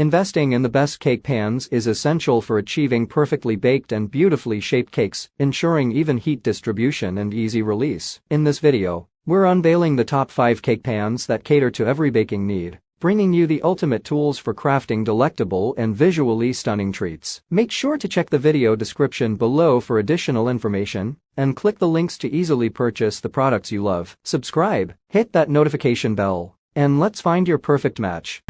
Investing in the best cake pans is essential for achieving perfectly baked and beautifully shaped cakes, ensuring even heat distribution and easy release. In this video, we're unveiling the top 5 cake pans that cater to every baking need, bringing you the ultimate tools for crafting delectable and visually stunning treats. Make sure to check the video description below for additional information, and click the links to easily purchase the products you love. Subscribe, hit that notification bell, and let's find your perfect match.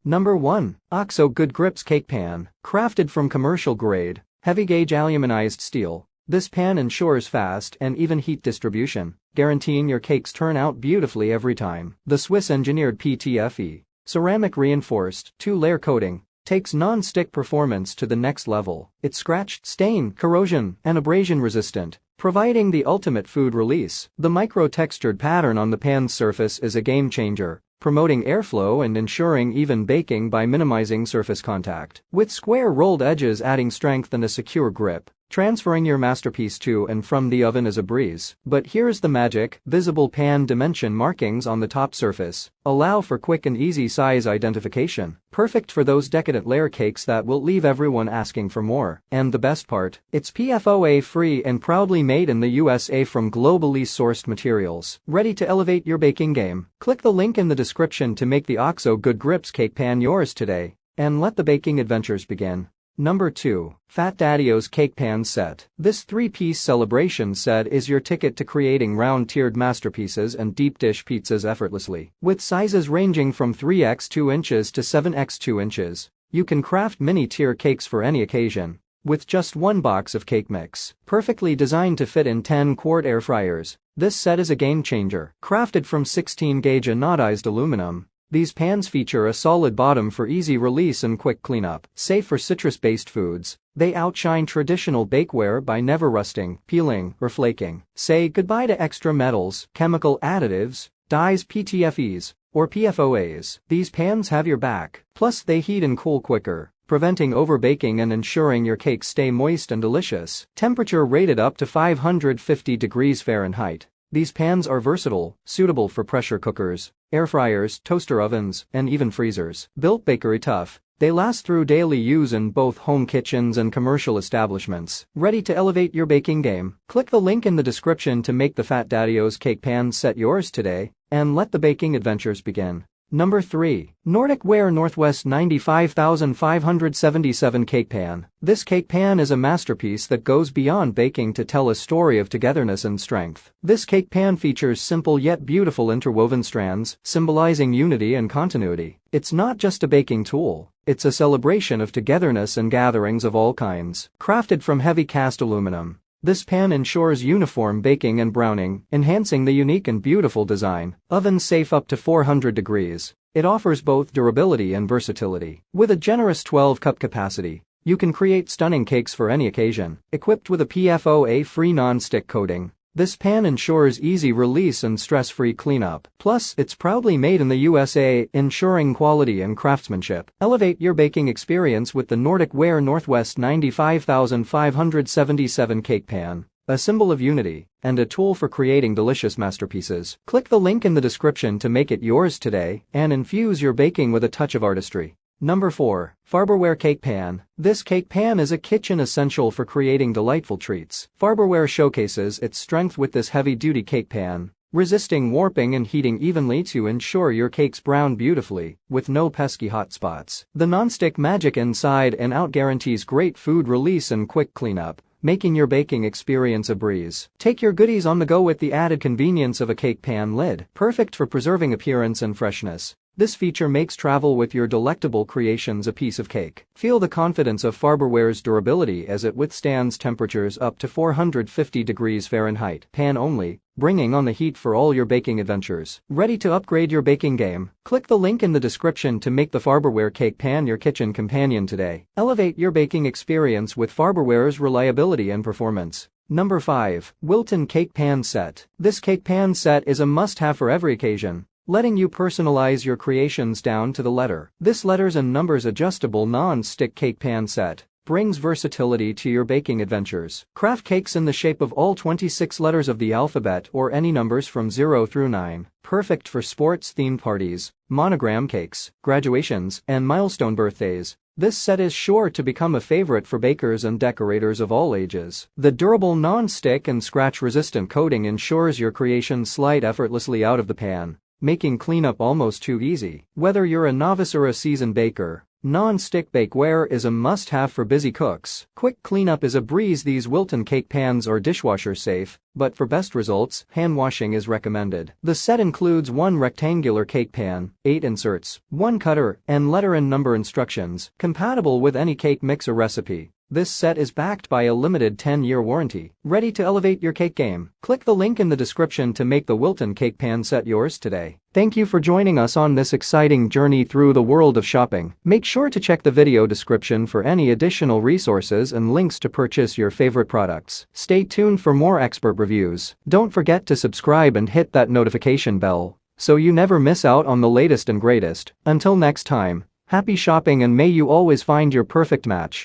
Number 1. OXO Good Grips Cake Pan. Crafted from commercial grade, heavy gauge aluminized steel, this pan ensures fast and even heat distribution, guaranteeing your cakes turn out beautifully every time. The Swiss-engineered PTFE, ceramic reinforced, 2-layer coating, takes non-stick performance to the next level. It's scratch, stain, corrosion, and abrasion resistant, providing the ultimate food release. The micro-textured pattern on the pan's surface is a game changer, promoting airflow and ensuring even baking by minimizing surface contact. With square rolled edges adding strength and a secure grip, transferring your masterpiece to and from the oven is a breeze. But here's the magic: visible pan dimension markings on the top surface allow for quick and easy size identification, perfect for those decadent layer cakes that will leave everyone asking for more. And the best part, it's PFOA-free and proudly made in the USA from globally sourced materials. Ready to elevate your baking game? Click the link in the description to make the OXO Good Grips Cake Pan yours today, and let the baking adventures begin. Number 2. Daddio's Cake Pan Set. This 3-piece celebration set is your ticket to creating round-tiered masterpieces and deep dish pizzas effortlessly. With sizes ranging from 3x 2 inches to 7x 2 inches, you can craft mini-tier cakes for any occasion, with just one box of cake mix. Perfectly designed to fit in 10-quart air fryers, this set is a game changer. Crafted from 16-gauge anodized aluminum, these pans feature a solid bottom for easy release and quick cleanup. Safe for citrus-based foods, they outshine traditional bakeware by never rusting, peeling, or flaking. Say goodbye to extra metals, chemical additives, dyes, PTFEs, or PFOAs. These pans have your back. Plus, they heat and cool quicker, preventing overbaking and ensuring your cakes stay moist and delicious. Temperature rated up to 550 degrees Fahrenheit. These pans are versatile, suitable for pressure cookers, air fryers, toaster ovens, and even freezers. Built bakery tough, they last through daily use in both home kitchens and commercial establishments. Ready to elevate your baking game? Click the link in the description to make the Daddio's Cake Pan Set yours today, and let the baking adventures begin. Number 3. Nordic Ware Northwest 95577 Cake Pan. This cake pan is a masterpiece that goes beyond baking to tell a story of togetherness and strength. This cake pan features simple yet beautiful interwoven strands, symbolizing unity and continuity. It's not just a baking tool, it's a celebration of togetherness and gatherings of all kinds. Crafted from heavy cast aluminum, this pan ensures uniform baking and browning, enhancing the unique and beautiful design. Oven safe up to 400 degrees. It offers both durability and versatility. With a generous 12-cup capacity, you can create stunning cakes for any occasion. Equipped with a PFOA-free non-stick coating, this pan ensures easy release and stress-free cleanup. Plus, it's proudly made in the USA, ensuring quality and craftsmanship. Elevate your baking experience with the Nordic Ware Northwest 95577 Cake Pan, a symbol of unity and a tool for creating delicious masterpieces. Click the link in the description to make it yours today and infuse your baking with a touch of artistry. Number 4. Farberware Cake Pan. This cake pan is a kitchen essential for creating delightful treats. Farberware showcases its strength with this heavy-duty cake pan, resisting warping and heating evenly to ensure your cakes brown beautifully, with no pesky hot spots. The non-stick magic inside and out guarantees great food release and quick cleanup, making your baking experience a breeze. Take your goodies on the go with the added convenience of a cake pan lid, perfect for preserving appearance and freshness. This feature makes travel with your delectable creations a piece of cake. Feel the confidence of Farberware's durability as it withstands temperatures up to 450 degrees Fahrenheit. Pan only, bringing on the heat for all your baking adventures. Ready to upgrade your baking game? Click the link in the description to make the Farberware Cake Pan your kitchen companion today. Elevate your baking experience with Farberware's reliability and performance. Number 5. Wilton Cake Pan Set. This cake pan set is a must-have for every occasion, letting you personalize your creations down to the letter. This letters and numbers adjustable non-stick cake pan set brings versatility to your baking adventures. Craft cakes in the shape of all 26 letters of the alphabet or any numbers from 0 through 9. Perfect for sports-themed parties, monogram cakes, graduations, and milestone birthdays. This set is sure to become a favorite for bakers and decorators of all ages. The durable non-stick and scratch-resistant coating ensures your creations slide effortlessly out of the pan, making cleanup almost too easy. Whether you're a novice or a seasoned baker, non-stick bakeware is a must-have for busy cooks. Quick cleanup is a breeze. These Wilton Cake Pans are dishwasher safe, but for best results, hand washing is recommended. The set includes one rectangular cake pan, 8 inserts, one cutter, and letter and number instructions, compatible with any cake mixer recipe. This set is backed by a limited 10-year warranty. Ready to elevate your cake game? Click the link in the description to make the Wilton Cake Pan set yours today. Thank you for joining us on this exciting journey through the world of shopping. Make sure to check the video description for any additional resources and links to purchase your favorite products. Stay tuned for more expert reviews. Don't forget to subscribe and hit that notification bell so you never miss out on the latest and greatest. Until next time, happy shopping and may you always find your perfect match.